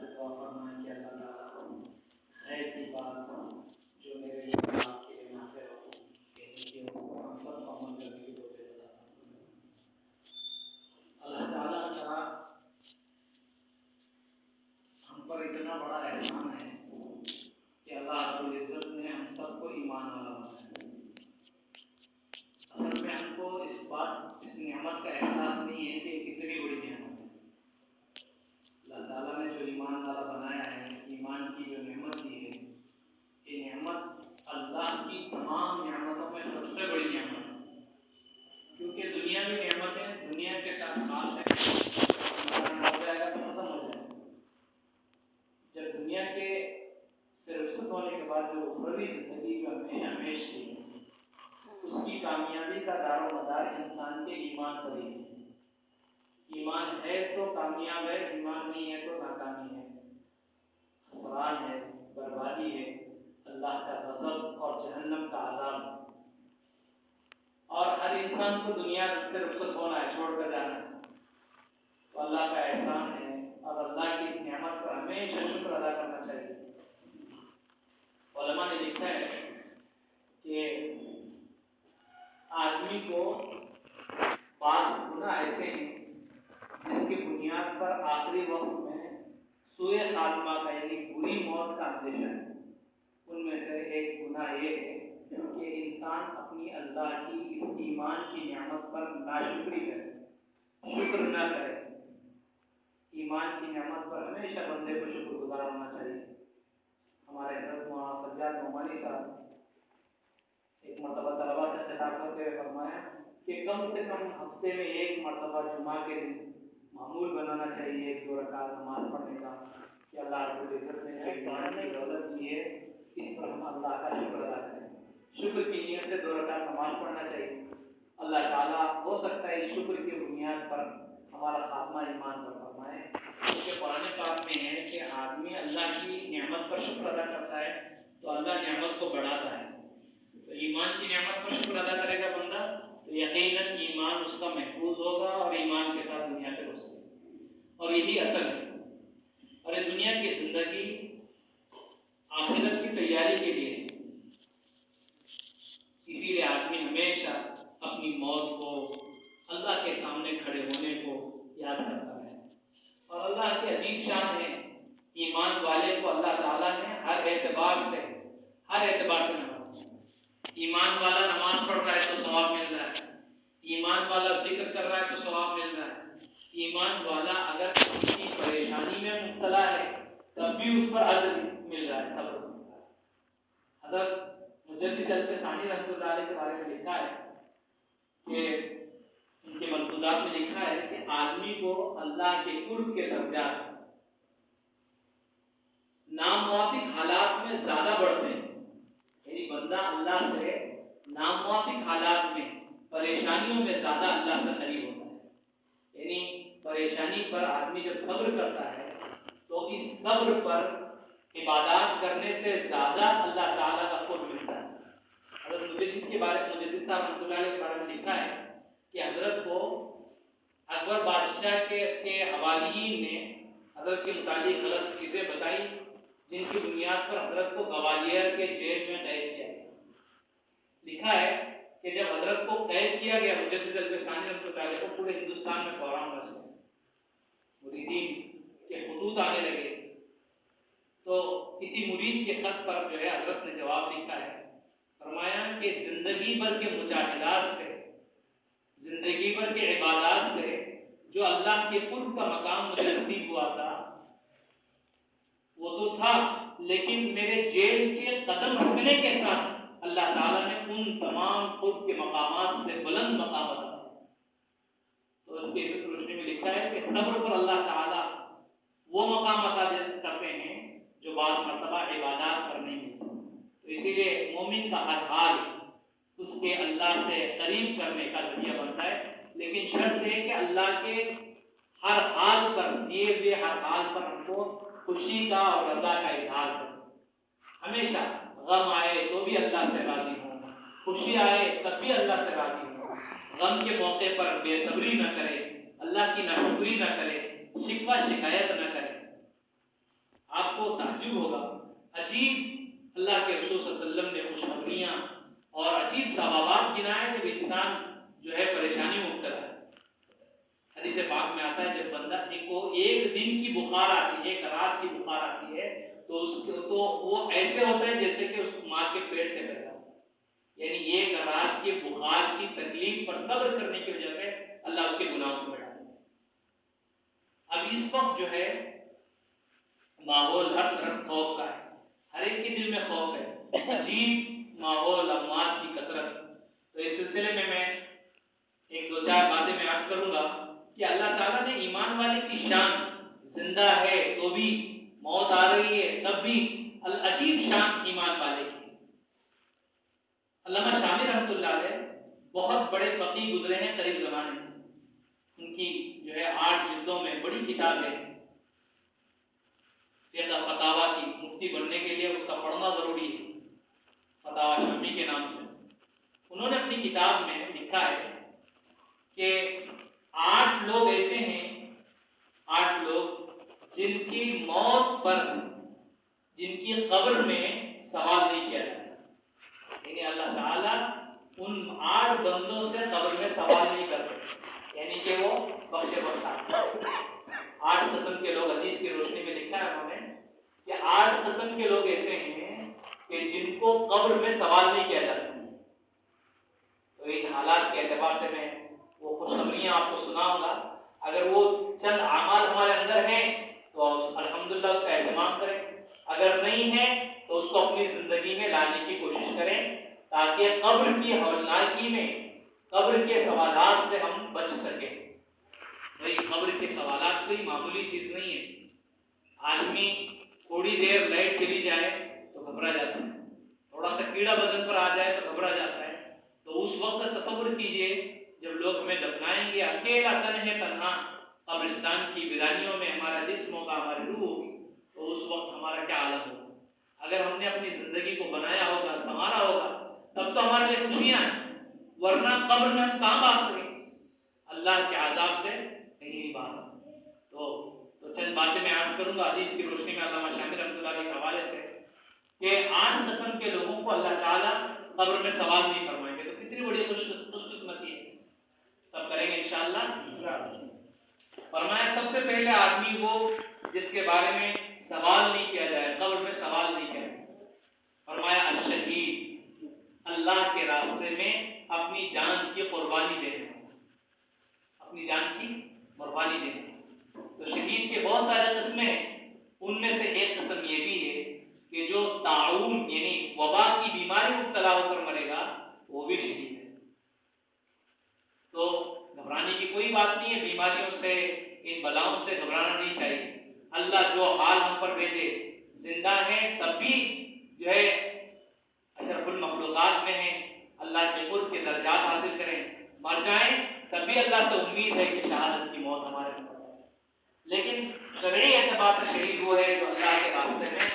سے دعا فرمائیں کہ اللہ تعالیٰ خیر کی بات جو میرے لیے آپ کے لیے نافع ہو کہنے کے ہم سب کو عمل کرنے کی توفیق عطا فرمائے۔ اللہ تعالیٰ کا ہم پر اتنا بڑا احسان ہے کہ اللہ رب العزت نے ہم سب کو ایمان والا بنایا۔ اصل میں ہم کو اس نعمت کا احساس نہیں ہے کہ کتنی بڑی نعمت ہے۔ اللہ تعالیٰ نے جو ایمان والا بنایا ہے، ایمان کی جو نعمت دی ہے، یہ نعمت اللہ کی تمام نعمتوں میں سب سے بڑی نعمت ہے، کیونکہ دنیا کی نعمتیں دنیا کے ساتھ خاص ہے، ہو جائے گا تو ختم ہو جائے گا۔ جب دنیا کے سے رخصت ہونے کے بعد جو اخروی زندگی جو ہمیش کی ہے، اس کی کامیابی کا دار و مدار انسان کے ایمان پر ہی ہے۔ ایمان ہے تو کامیاب ہے، ایمان نہیں ہے تو ناکامی ہے، خسران ہے، بربادی ہے، اللہ کا غضب اور جہنم کا عذاب ہے۔ اور ہر انسان کو دنیا سے رخصت ہونا ہے، چھوڑ کر جانا ہے، تو اللہ کا احسان ہے اور اللہ کی اس نعمت پر ہمیشہ شکر ادا کرنا چاہیے۔ علماء نے لکھا ہے کہ آدمی کو بعض گناہ ایسے ہیں جس کی بنیاد پر آخری وقت میں سوء خاتمہ کا یعنی بری موت کا اندیشہ ہے۔ ان میں سے ایک گناہ یہ ہے کہ انسان اپنی اللہ کی اس ایمان کی نعمت پر ناشکری کرے، شکر نہ کرے۔ ایمان کی نعمت پر ہمیشہ بندے کو شکر گزار ہونا چاہیے۔ ہمارے حضرت مولانا سجاد نعمانی صاحب ایک مرتبہ طلبا سے خطاب کرتے ہوئے فرمایا کہ کم سے کم ہفتے میں ایک مرتبہ جمعہ کے دن معمول بنانا چاہیے 1-2 رکعت نماز پڑھنے کا، کہ اللہ رب العزت نے ایک ایمان کی دولت دی ہے، اس پر ہم اللہ کا شکر ادا کریں۔ شکر کی نیت سے 2 رکعت نماز پڑھنا چاہیے۔ اللہ تعالیٰ ہو سکتا ہے اس شکر کی بنیاد پر ہمارا خاتمہ ایمان پر فرمائے۔ کیونکہ قرآن پاک میں ہے کہ آدمی اللہ کی نعمت پر شکر ادا کرتا ہے تو اللہ نعمت کو بڑھاتا ہے۔ تو ایمان کی نعمت پر شکر ادا کرے گا بندہ تو یقیناً ایمان اس کا محفوظ ہوگا اور ایمان کے ساتھ دنیا سے رخصت۔ اور یہی اصل ہے۔ اور یہ دنیا کی زندگی آخرت کی تیاری کے لیے، اسی لیے آدمی ہمیشہ اپنی موت کو، اللہ کے سامنے کھڑے ہونے کو یاد کرتا ہے۔ اور اللہ کی عجیب شان ہے، ایمان والے کو اللہ تعالیٰ نے ہر اعتبار سے نوازا۔ ایمان والا نماز پڑھ رہا ہے تو ثواب مل رہا ہے، ایمان والا ذکر کر رہا ہے تو ثواب مل رہا ہے، ایمان والا اگر کسی پریشانی میں مبتلا ہے تب بھی اس پر اجر مل رہا ہے، صبر مل رہا ہے۔ حضرت مجدد الفسانی رحمۃ اللہ علیہ کے بارے میں لکھا ہے کہ ان کے ملفوظات میں لکھا ہے کہ آدمی کو اللہ کے قرب کے درجات ناموافق حالات میں زیادہ بڑھتے ہیں، یعنی بندہ اللہ سے ناموافق حالات میں، پریشانیوں میں زیادہ اللہ سے قریب ہوتا ہے۔ یعنی پریشانی پر آدمی جب صبر کرتا ہے تو اس صبر پر عبادات کرنے سے زیادہ اللہ تعالیٰ کا قرب ملتا ہے۔ حضرت مجدد صاحب رحمۃ اللہ علیہ کے بارے میں لکھا ہے کہ حضرت کو اکبر بادشاہ کے حوالیین نے حضرت کے متعلق غلط چیزیں بتائی، جن کی بنیاد پر حضرت کو گوالیار کے جیل میں قید کیا گیا۔ لکھا ہے کہ جب حضرت کو قید کیا گیا، مجدد الفسانی رحمۃ اللہ علیہ کو پورے ہندوستان میں بحران مچ گیا، مریدین کے خطوط آنے لگے۔ تو کسی مرید کے خط پر جو ہے حضرت نے جواب لکھا ہے، فرمایا کہ زندگی بھر کے مجاہدات سے، زندگی بھر کے عبادات سے جو اللہ کے قرب کا مقام مجھے نصیب ہوا تھا وہ تو تھا، لیکن میرے جیل کے قدم رکھنے کے ساتھ اللہ تعالیٰ نے ان تمام قرب کے مقامات سے بلند مقام عطا کیا۔ تو اس کی روشنی میں لکھا ہے کہ صبر پر اللہ تعالیٰ وہ مقام عطا کرتے ہیں جو بعض مرتبہ عبادات پر نہیں ملتے۔ تو اسی لیے مومن کا ہر حال اس کے اللہ سے قریب کرنے کا ذریعہ بنتا ہے، لیکن شرط ہے کہ اللہ کے ہر حال پر، دیے ہوئے ہر حال پر ہم کو خوشی کا اور رضا کا اظہار کریں۔ ہمیشہ غم آئے تو بھی اللہ سے راضی ہوں، خوشی آئے تب بھی اللہ سے راضی ہوں، غم کے موقع پر بے صبری نہ کرے، اللہ کی ناشکری نہ کرے، شکوہ شکایت نہ کرے۔ آپ کو تعجب ہوگا، عجیب اللہ کے رسول صلی اللہ علیہ وسلم نے خوشخبریاں اور عجیب ثوابات گنائے جب انسان جو ہے پریشانی میں مبتلا ہے۔ حدیث پاک میں آتا ہے جب بندہ کو ایک دن کی بخار آتی ہے، ایک رات کی بخار آتی ہے، تو وہ ایسے ہوتا ہے جیسے کہ اس ماں کے پیٹ سے پیدا ہو، یعنی ایک رات کے بخار کی تکلیف پر صبر کرنے کی وجہ سے اللہ اس کے گناہوں کو مٹا دیتا ہے۔ اب اس وقت جو ہے ماحول ہر طرف خوف کا ہے، ہر ایک کے دل میں خوف ہے، عجیب ماحول، اموات کی کثرت۔ تو اس سلسلے میں ایک دو چار باتیں میں عرض کروں گا کہ اللہ تعالیٰ نے ایمان والے کی شان، زندہ ہے تو بھی موت آ رہی ہے تب بھی عجیب شان ایمان والے کی۔ علامہ شامی رحمۃ اللہ علیہ بہت بڑے فقیہ گزرے ہیں قریب زمانے میں، ان کی جو ہے 8 جلدوں میں بڑی کتاب ہے فقہ فتاوا کی، مفتی بننے کے لیے اس کا پڑھنا ضروری ہے، فتاوا شامی کے نام سے۔ انہوں نے اپنی کتاب میں لکھا ہے کہ 8 لوگ ایسے ہیں، 8 لوگ جن کی موت پر، جن کی قبر میں سوال نہیں کیا جاتا، یعنی اللہ تعالیٰ ان 8 بندوں سے قبر میں سوال نہیں کرتے، یعنی کہ وہ بخشے بخشا۔ 8 قسم کے لوگ، حدیث کی روشنی میں لکھا ہے انہوں نے کہ 8 قسم کے لوگ ایسے ہیں کہ جن کو قبر میں سوال نہیں کیا جاتا۔ تو ان حالات کے اعتبار سے میں وہ خوشخبریاں آپ کو سناؤں گا، اگر وہ چند اعمال ہمارے اندر ہیں تو الحمدللہ اس کا اہتمام کریں، اگر نہیں ہے تو اس کو اپنی زندگی میں لانے کی کوشش کریں تاکہ قبر کی ہولناکی میں، قبر کے سوالات سے ہم بچ سکیں۔ بھائی قبر کے سوالات کوئی معمولی چیز نہیں ہے، آدمی تھوڑی دیر لائٹ چلی جائے تو گھبرا جاتا ہے، تھوڑا سا کیڑا بدن پر آ جائے تو گھبرا جاتا ہے۔ تو اس وقت تصور کیجئے جب لوگ ہمیں دفنائیں گے، اکیلا تن ہے تنہا قبرستان کی ویرانیوں میں ہمارا جسم ہوگا، ہماری روح ہوگی، تو اس وقت ہمارا کیا حالت ہوگا؟ اگر ہم نے اپنی زندگی کو بنایا ہوگا، سنوارا ہوگا، تب تو ہمارے لیے خوشیاں ہیں، ورنہ قبر میں ہم کہاں بھاگ سکیں؟ اللہ کے عذاب سے کہیں نہیں بھاگ سکتے۔ تو چند باتیں میں عرض کروں گا حدیث کی روشنی میں علامہ شامی رحمۃ اللہ علیہ کے حوالے سے کہ 8 قسم کے لوگوں کو اللہ تعالیٰ قبر میں سوال نہیں فرمائیں گے، تو کتنی بڑی خوش قسمتی ہے، سب کریں گے انشاءاللہ۔ فرمایا سب سے پہلے آدمی وہ جس کے بارے میں سوال نہیں کیا جائے، قبر میں سوال نہیں کیا جائے۔ فرمایا الشہید، اللہ کے راستے میں اپنی جان کی قربانی دینے، اپنی جان کی قربانی دینے۔ تو شہید کے بہت سارے قسمیں ہیں، ان میں سے ایک قسم یہ بھی ہے کہ جو طاعون یعنی وبا کی بیماری مبتلا ہو کر مرے گا وہ بھی شہید ہے۔ تو گھبرانے کی کوئی بات نہیں ہے، بیماریوں سے، ان بلاؤں سے گھبرانا نہیں چاہیے۔ اللہ جو حال ہم پر بھیجے، زندہ ہیں تب بھی جو ہے اشرف المخلوقات میں ہیں، اللہ کے قرب کے درجات حاصل کریں، مر جائیں تب بھی اللہ سے امید ہے کہ شہادت کی موت ہمارے پاس ہے۔ لیکن شرعی اعتبار سے شہید وہ ہے جو اللہ کے راستے میں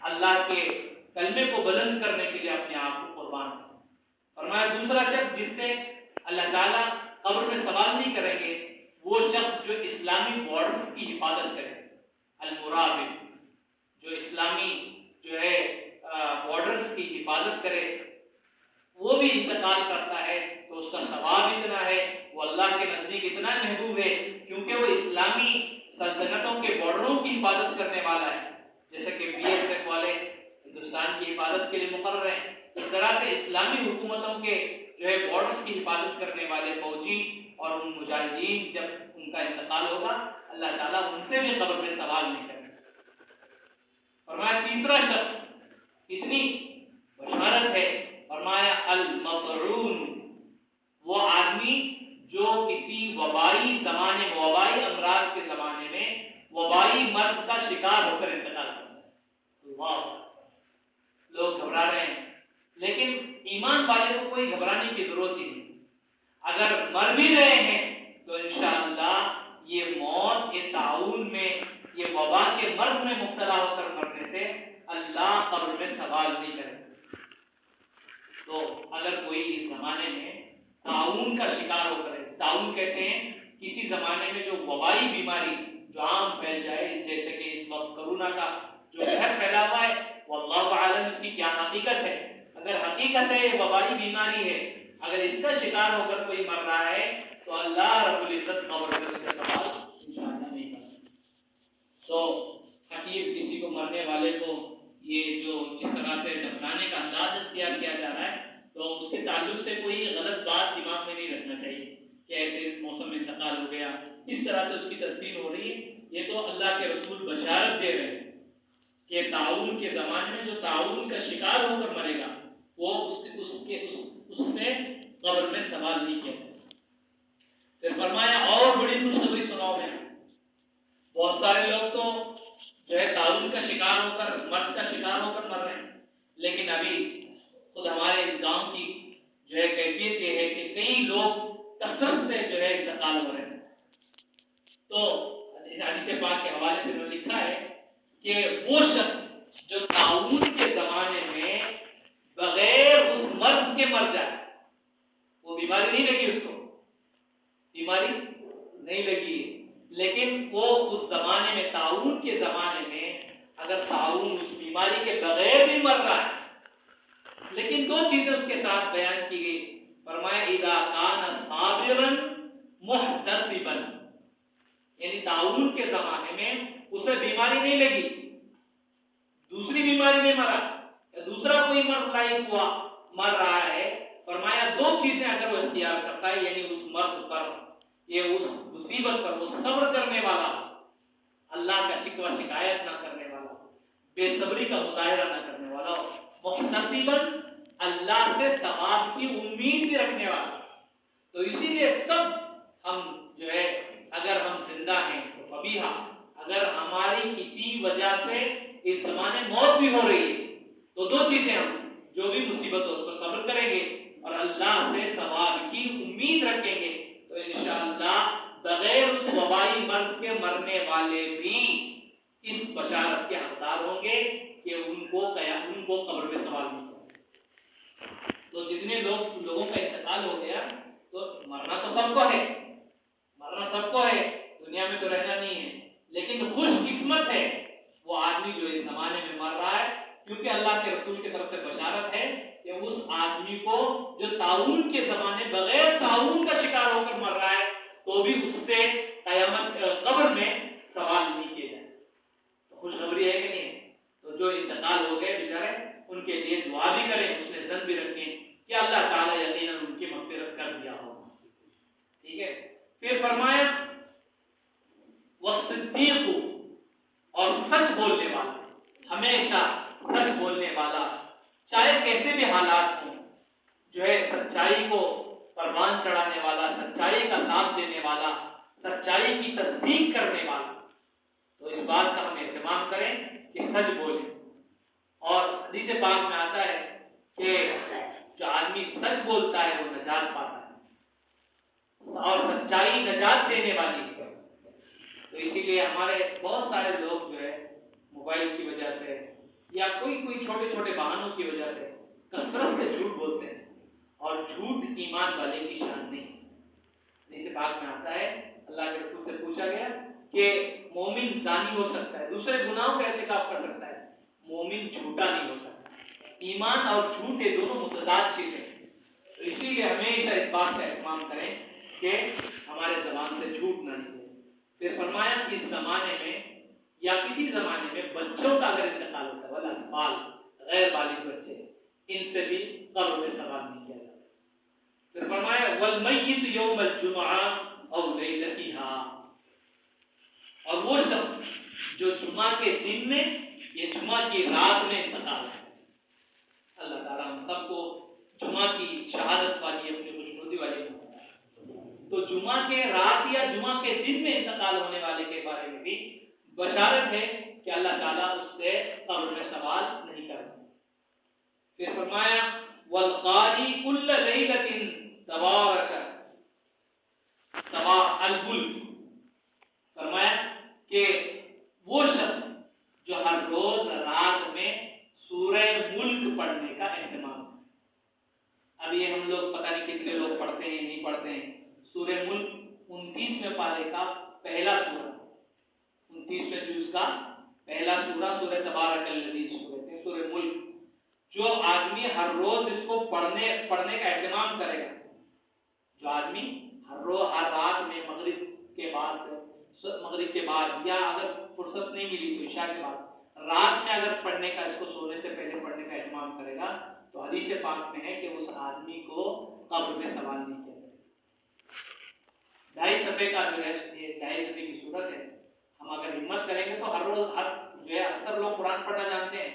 اللہ کے کلمے کو بلند کرنے کے لیے اپنے آپ کو قربان کرے۔ فرمایا دوسرا شخص جس سے اللہ تعالیٰ قبر میں سوال نہیں کریں گے، وہ شخص جو اسلامی بارڈرز کی حفاظت کرے، المرابط، جو اسلامی جو ہے بارڈرز کی حفاظت کرے، وہ بھی انتقال کرتا ہے تو اس کا ثواب اتنا ہے، وہ اللہ کے نزدیک اتنا محبوب ہے کیونکہ وہ اسلامی سلطنتوں کے بارڈروں کی حفاظت کرنے والا ہے، جیسے کہ BSF والے ہندوستان کی حفاظت کے لیے مقرر ہیں، اس طرح سے اسلامی حکومتوں کے جو ہے بارڈرز کی حفاظت کرنے والے فوجی اور ان مجاہدین جب ان کا انتقال ہوگا اللہ تعالیٰ ان سے بھی قبر میں سوال نہیں کرے گا۔ فرمایا تیسرا شخص، اتنی بشارت ہے، فرمایا المطعون، وہ آدمی جو کسی وبائی زمانے، وبائی امراض کے زمانے میں وبائی مرض کا شکار ہو کر انتقال کرتا ہے۔ لوگ گھبرا رہے ہیں، لیکن ایمان والے کو کوئی گھبرانے کی ضرورت ہی نہیں، اگر مر بھی رہے ہیں تو انشاءاللہ یہ موت، یہ طاعون میں، یہ وبا کے مرض میں مبتلا ہو کر مرنے سے اللہ قبر میں سوال نہیں کرے۔ تو اگر کوئی اس زمانے میں طاعون کا شکار ہو کرے، طاعون کہتے ہیں کسی زمانے میں جو وبائی بیماری جو عام پھیل جائے، جیسے کہ اس وقت کرونا کا جو زہر پھیلا ہوا ہے وہ اللہ عالم اس کی کیا حقیقت ہے. اگر حقیقت ہے یہ وبائی بیماری ہے، اگر اس کا شکار ہو کر کوئی مر رہا ہے تو اللہ رب العزت قبر میں اس سے سوال انشاءاللہ نہیں کرتا. تو حقیر کسی کو مرنے والے کو یہ جو جس طرح سے دفنانے کا انداز اختیار کیا جا رہا ہے تو اس کے تعلق سے کوئی غلط بات دماغ میں نہیں رکھنا چاہیے کہ ایسے موسم میں انتقال ہو گیا، اس طرح سے اس کی تدفین ہو رہی ہے. یہ تو اللہ کے رسول بشارت دے رہے ہیں کہ تعاون کے زمانے میں جو تعاون کا شکار ہو کر مرے گا وہ اس سے قبر میں سوال نہیں کیا. پھر فرمایا اور بڑی خوشخبری سناؤ میں. بہت سارے لوگ تو جو ہے تعاون کا شکار ہو کر مرض کا شکار ہو کر مر رہے ہیں، لیکن ابھی خود ہمارے اس گاؤں کی جو ہے کیفیت یہ ہے کہ کئی لوگ کثرت سے جو ہے انتقال ہو رہے ہیں. تو حدیث پاک کے حوالے سے انہوں نے لکھا ہے کہ وہ شخص جو تعاون کے زمانے میں بغیر اس مرض کے مر جائے، وہ بیماری نہیں لگی، اس کو بیماری نہیں لگی، لیکن وہ اس زمانے میں تعاون کے زمانے میں اگر تعاون اس بیماری کے بغیر بھی مر رہا ہے، لیکن دو چیزیں اس کے ساتھ بیان کی گئی. فرمایا اذا کان صابرا محتسبا، یعنی تعاون کے زمانے میں اسے بیماری نہیں لگی، دوسری بیماری میں مرا یا دوسرا کوئی مرض لاحق ہوا مر رہا ہے. فرمایا دو چیزیں اگر وہ اختیار کرتا ہے، یعنی اس مرض پر، یہ اس مصیبت پر وہ صبر کرنے والا، اللہ کا شکوہ شکایت نہ کرنے والا، بے صبری کا مظاہرہ نہ کرنے والا، محتسبا اللہ سے ثواب کی امید بھی رکھنے والا. تو اسی لیے سب ہم جو ہے اگر ہم زندہ ہیں تو فبیہا، اگر ہماری کسی وجہ سے اس زمانے موت بھی ہو رہی ہے تو دو چیزیں، ہم جو بھی مصیبت ہو اس پر صبر کریں گے اور اللہ سے ثواب کی امید رکھیں گے تو انشاءاللہ بغیر اس وبائی مرض کے مرنے والے بھی اس بشارت کے حقدار ہوں گے کہ ان کو قبر میں سوال نہیں ہوگا. تو جتنے لوگوں کا انتقال ہو گیا تو مرنا تو سب کو ہے، مرنا سب کو ہے، دنیا میں تو رہنا نہیں ہے، لیکن خوش قسمت ہے وہ آدمی جو اس زمانے میں مر رہا ہے، کیونکہ اللہ کے رسول کی طرف سے بشارت ہے کہ اس آدمی کو جو تعاون کے زمانے بغیر تعاون کا شکار ہو کر مر رہا ہے تو بھی اس سے قیامت قبر میں سوال نہیں کیے جائے. تو خوشخبری ہے کہ نہیں ہے؟ تو جو انتقال ہو گئے بیچارے ان کے لیے دعا بھی کریں، اس میں ظن بھی رکھیں کہ اللہ تعالیٰ یقیناً ان کی مغفرت کر دیا ہوگا. ٹھیک ہے. پھر فرمایا والصدیق، اور سچ بولنے والا، ہمیشہ سچ بولنے والا، چاہے کیسے بھی حالات ہوں، جو ہے سچائی کو پروان چڑھانے والا، سچائی کا ساتھ دینے والا، سچائی کی تصدیق کرنے والا. تو اس بات کا ہم اہتمام کریں کہ سچ بولیں. اور حدیث پاک میں آتا ہے کہ جو آدمی سچ بولتا ہے وہ نجات پاتا ہے، اور سچائی نجات دینے والی ہے. تو اسی لیے ہمارے بہت سارے لوگ جو ہے موبائل کی وجہ سے یا کوئی چھوٹے چھوٹے بہانوں کی وجہ سے کثرت سے جھوٹ بولتے ہیں، اور جھوٹ ایمان والے کی شان نہیں. جیسے بات میں آتا ہے اللہ کے رسول سے پوچھا گیا کہ مومن زانی ہو سکتا ہے، دوسرے گناہوں کا ارتکاب کر سکتا ہے، مومن جھوٹا نہیں ہو سکتا. ایمان اور جھوٹ یہ دونوں متضاد چیزیں ہیں. تو اسی لیے ہمیشہ اس بات کا اہتمام کریں کہ ہمارے زبان سے جھوٹ نہ نکلے. پھر فرمایا کہ اس زمانے میں یا کسی زمانے میں بچوں کا اگر انتقال ہوتا ہے، والاطفال، غیر بالغ بچے، ان سے بھی قبر میں سوال نہیں کیا جاتا. پھر فرمایا والمیت یوم الجمعہ او لیلتھا، اور وہ شخص جو جمعہ کے دن میں یا جمعہ کی رات میں انتقال ہے. اللہ تعالیٰ ہم سب کو جمعہ کی شہادت والی اپنی خوشنودی والی. تو جمعہ کے رات یا جمعہ کے دن میں انتقال ہونے والے کے بارے میں بھی بشارت ہے کہ اللہ تعالیٰ اس سے قبر میں سوال نہیں کرتا. پھر فرمایا والقاری کل لیلۃ تبارک الملک، فرمایا کہ وہ شخص جو ہر روز رات میں سورہ ملک پڑھنے کا اہتمام. اب یہ ہم لوگ پتہ نہیں کتنے لوگ پڑھتے ہیں نہیں پڑھتے ہیں. سورہ ملک 29ویں پارے کا پہلا سورہ، 29ویں جز کا پہلا سورہ سورہ سورہ تبارک الذی سورہ سورہ ملک، جو آدمی ہر روز اس کو پڑھنے کا اہتمام کرے گا، جو آدمی ہر روز ہر رات میں مغرب کے بعد یا اگر فرصت نہیں ملی تو عشاء کے بعد رات میں اگر پڑھنے کا، اس کو سونے سے پہلے پڑھنے کا اہتمام کرے گا تو حدیث پاک میں ہے کہ اس آدمی کو قبر میں سوال نہیں کیا جائے گا۔ 2.5 صفحے کا جو ہے، یہ 2.5 صفحے کی صورت ہے، ہم اگر ہمت کریں گے تو ہر روز جو ہے اکثر لوگ قرآن پڑھنا جانتے ہیں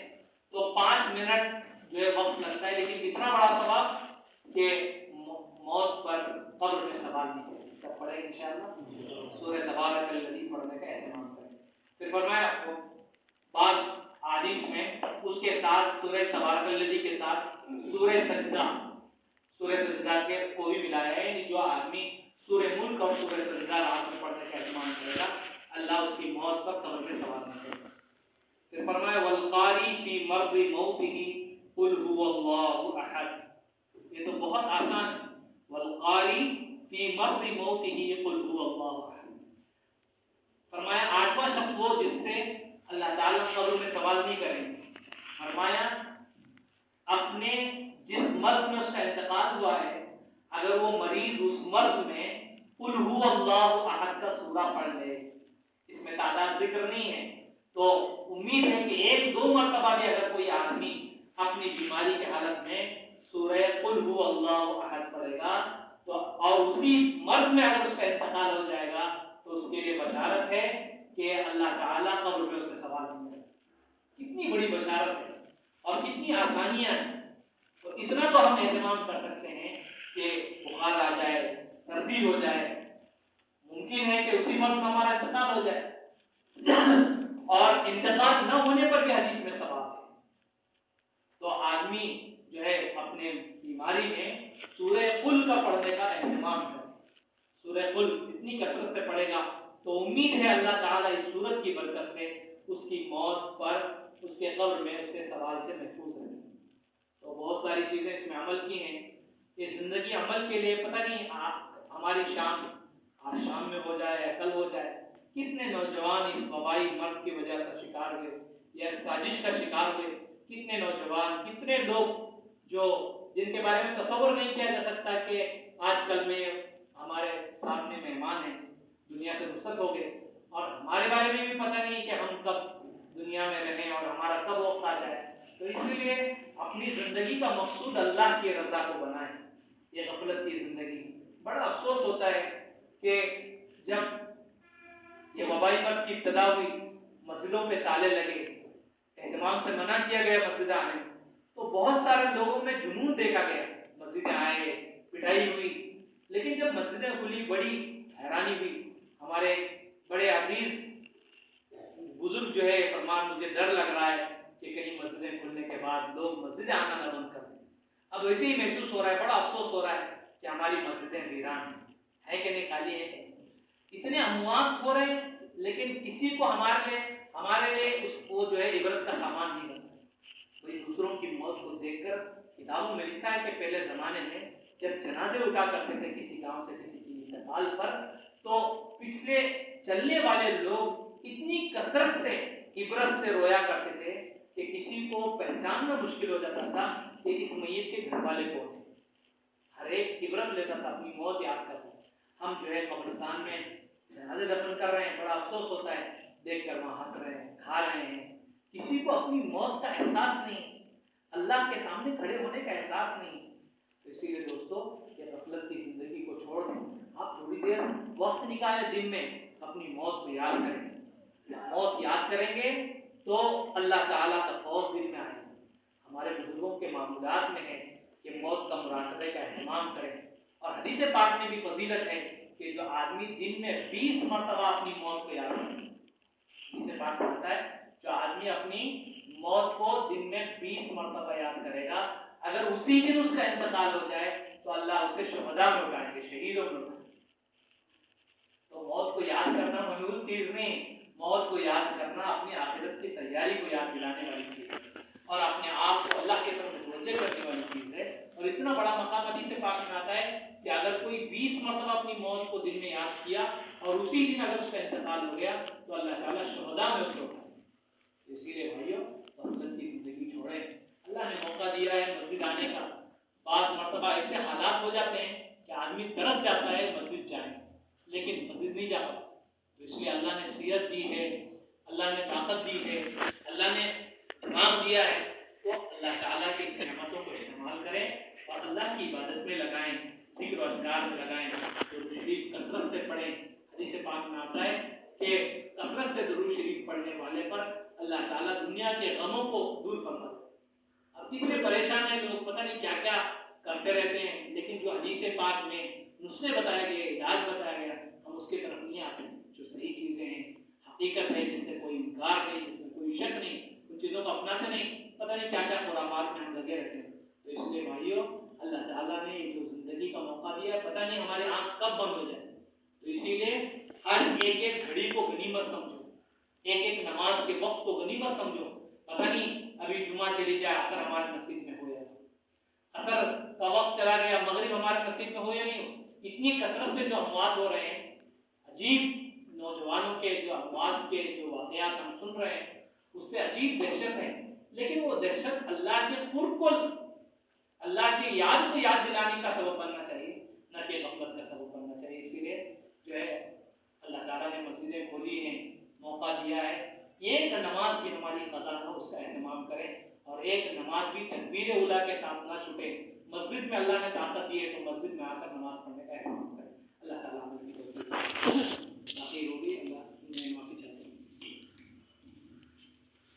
تو 5 منٹ جو ہے وقت لگتا ہے، لیکن اتنا بڑا ثواب کہ موت پر قبر میں سوال نہیں کریں۔ سب پڑھیں انشاءاللہ، سورہ تبارک الذی پڑھنے کا اہتمام کریں۔ پھر فرمایا آپ کو بعض حدیث میں اس کے ساتھ سورہ تبارک الذی کے ساتھ سورہ سجدہ کے کو بھی ملایا ہے، یعنی جو آدمی سورہ ملک اور سورہ سجدہ رات میں پڑھنے کا اہتمام کرے گا، اللہ اس کی موت پر قبر میں سوال نہیں کرے گا۔ پھر فرمایا والقاری فی مرض موتہ قل هو اللہ احد، یہ تو بہت آسان ہے، والقاری فی مرض موتہ قل هو اللہ احد۔ فرمایا 8واں شخص وہ جس سے اللہ تعالیٰ قبر میں سوال نہیں کریں گے، فرمایا اپنے جس مرض میں اس کا انتقال ہوا ہے، اگر وہ مریض اس مرض میں قل هو اللہ احد کا سورہ پڑھ لے، اس میں تعداد ذکر نہیں ہے، تو امید ہے کہ 1-2 مرتبہ بھی اگر کوئی آدمی اپنی بیماری کی حالت میں سورہ قل هو اللہ احد پڑھے گا تو اور اسی مرض میں اگر اس کا انتقال ہو جائے گا تو اس کے لیے بشارت ہے کہ اللہ تعالیٰ قبر میں اس سے سوال نہیں کرے گا۔ کتنی بڑی بشارت ہے اور کتنی آسانیاں ہیں، اور اتنا تو ہم اہتمام کر سکتے ہیں کہ بخار آ جائے، سردی ہو جائے، ممکن ہے کہ اسی وقت ہمارا انتقال ہو جائے، اور انتقال نہ ہونے پر بھی حدیث میں ثواب ہے۔ تو آدمی جو ہے اپنے بیماری میں سورہ قل کا پڑھنے کا اہتمام کرے، سورہ قل جتنی کثرت سے پڑھے گا تو امید ہے اللہ تعالیٰ اس سورت کی برکت سے اس کی موت پر اس کے قبر میں اس کے سوال سے محفوظ رہے۔ تو بہت ساری چیزیں اس میں عمل کی ہیں، یہ زندگی عمل کے لیے پتہ نہیں ہماری آج شام میں ہو جائے یا کل ہو جائے۔ کتنے نوجوان اس وبائی مرض کی وجہ سے شکار ہوئے یا سازش کا شکار ہوئے، کتنے نوجوان، کتنے لوگ جو جن کے بارے میں تصور نہیں کیا جا سکتا کہ آج کل میں ہمارے سامنے مہمان ہیں، دنیا سے رخصت ہو گئے، اور ہمارے بارے میں بھی پتہ نہیں کہ ہم کب دنیا میں رہیں اور ہمارا کب وقت آ جائے۔ تو اس لیے اپنی زندگی کا مقصود اللہ کی رضا کو بنائیں۔ یہ غفلت کی زندگی، بڑا افسوس ہوتا ہے کہ جب یہ وبائی مرض کی ابتدا ہوئی، مسجدوں پہ تالے لگے، اہتمام سے منع کیا گیا مسجد آنے، تو بہت سارے لوگوں میں جنون دیکھا گیا، مسجدیں آئے، پٹائی ہوئی، لیکن جب مسجدیں کھلی بڑی حیرانی ہوئی۔ ہمارے بڑے عزیز بزرگ جو ہے فرمان مجھے ڈر لگ رہا ہے کہ کہیں مسجدیں کھلنے کے بعد لوگ مسجدیں آنا نہ بند کر دیں۔ اب ویسے ہی محسوس ہو رہا ہے، بڑا افسوس ہو رہا ہے کہ ہماری مسجدیں ویران ہیں کہ نہیں، خالی ہے کہ نہیں۔ اتنے اموات ہو رہے ہیں لیکن کسی کو ہمارے لیے اس کو جو ہے عبرت کا سامان نہیں بنتا۔ کوئی دوسروں کی موت کو دیکھ کر کتابوں میں لکھا ہے کہ پہلے زمانے میں جب جنازے اٹھا کرتے تھے کسی گاؤں سے کسی کی انتقال پر، تو پچھلے چلنے والے لوگ اتنی کثرت سے عبرت سے رویا کرتے تھے کہ کسی کو پہچاننا مشکل ہو جاتا تھا کہ اس میت کے گھر والے کون ہیں۔ ہر ایک عبرت لیتا تھا، اپنی موت یاد کرتا تھا۔ ہم جو ہے قبرستان میں جنازے دفن کر رہے ہیں، بڑا افسوس ہوتا ہے دیکھ کر، وہاں ہنس رہے ہیں، کھا رہے ہیں، کسی کو اپنی موت کا احساس نہیں، اللہ کے سامنے کھڑے ہونے کا احساس نہیں۔ تو اسی لیے دوستو، یہ غفلت کی زندگی کو چھوڑ دیں، آپ تھوڑی دیر وقت نکالیں دن میں، اپنی موت کو یاد کریں۔ موت یاد کریں گے تو اللہ تعالیٰ کا خوف دل میں آئے گا۔ ہمارے بزرگوں کے معمولات میں ہے کہ موت کا مراقبے کا اہتمام کریں، اور حدیث پاک میں بھی فضیلت ہے کہ جو آدمی دن میں 20 مرتبہ اپنی موت کو یاد کرے، حدیث پاک کہتا ہے جو آدمی اپنی موت کو دن میں 20 مرتبہ یاد کرے گا، اگر اسی دن اس کا انتقال ہو جائے تو اللہ اسے شہداء میں اٹھائیں گے، شہیدوں میں اٹھائیں گے۔ تو موت کو یاد کرنا منحوس چیز نہیں، موت کو یاد کرنا اپنی آخرت کی تیاری کو یاد دلانے والی چیز ہے، اور اپنے آپ کو اللہ کی طرف متوجہ کرنے والی چیز ہے۔ اور اتنا بڑا مقام حدیث پاک میں آتا ہے کہ اگر کوئی 20 مرتبہ اپنی موت کو دن میں یاد کیا اور اسی دن اگر اس کا انتقال ہو گیا تو اللہ تعالیٰ شہداء میں اسے اٹھائے۔ اسی لیے دیا ہے مسجد آنے کا، بعض مرتبہ ایسے حالات ہو جاتے ہیں کہ آدمی ترس جاتا ہے مسجد جائیں لیکن مسجد نہیں جا پاتا، تو اس لیے اللہ نے صحت دی ہے، اللہ نے طاقت دی ہے، اللہ نے دماغ دیا ہے، تو اللہ تعالیٰ کی اس نعمتوں کو استعمال کریں اور اللہ کی عبادت میں لگائیں، ذکر و اذکار میں لگائیں، درود شریف کثرت سے پڑھیں۔ حدیث پاک میں آتا ہے کہ کثرت سے درود شریف پڑھنے والے پر اللہ تعالیٰ دنیا کے غموں کو دور فرماتا ہے۔ اب کتنے پریشان ہیں لوگ، پتہ نہیں کیا کیا کرتے رہتے ہیں، لیکن جو حدیث پاک میں نسخے بتائے گئے، علاج بتایا گیا، ہم اس کی طرف نہیں آتے۔ جو صحیح چیزیں ہیں، حقیقت ہے جس سے کوئی انکار نہیں، جس میں کوئی شک نہیں، ان چیزوں کو اپناتے نہیں، پتہ نہیں کیا کیا خرافات میں ہم لگے رہتے ہیں۔ تو اس لیے بھائیوں، اللہ تعالیٰ نے جو زندگی کا موقع دیا ہے، پتہ نہیں ہماری آنکھ کب بند ہو جائے، تو اسی لیے ہر ایک گھڑی کو غنیمت سمجھو، ایک نماز کے وقت کو غنیمت سمجھو۔ پتہ نہیں ابھی جمعہ چلی جائے، اثر ہمارے نصیب میں ہو یا اثر کا وقت چلا گیا، مغرب ہمارے نصیب میں ہو یا نہیں ہو۔ اتنی کثرت سے جو اموات ہو رہے ہیں، عجیب نوجوانوں کے جو اموات کے جو واقعات ہم سن رہے ہیں، اس سے عجیب دہشت ہے، لیکن وہ دہشت اللہ کے قرب کو، اللہ کی یاد کو یاد دلانے کا سبب بننا چاہیے، نہ کہ غفلت کا سبب بننا چاہیے۔ اسی لیے جو ہے اللہ تعالیٰ نے مسجدیں کھولی ہیں، موقع دیا ہے، ایک نماز بھی ہماری قضا نہ ہو، اس کا اہتمام کریں، اور ایک نماز بھی تکبیر اولیٰ کے ساتھ نہ چھوٹے۔ مسجد میں اللہ نے طاقت دی ہے تو مسجد میں آ کر نماز پڑھنے کا اہتمام کریں۔ اللہ تعالیٰ ہمیں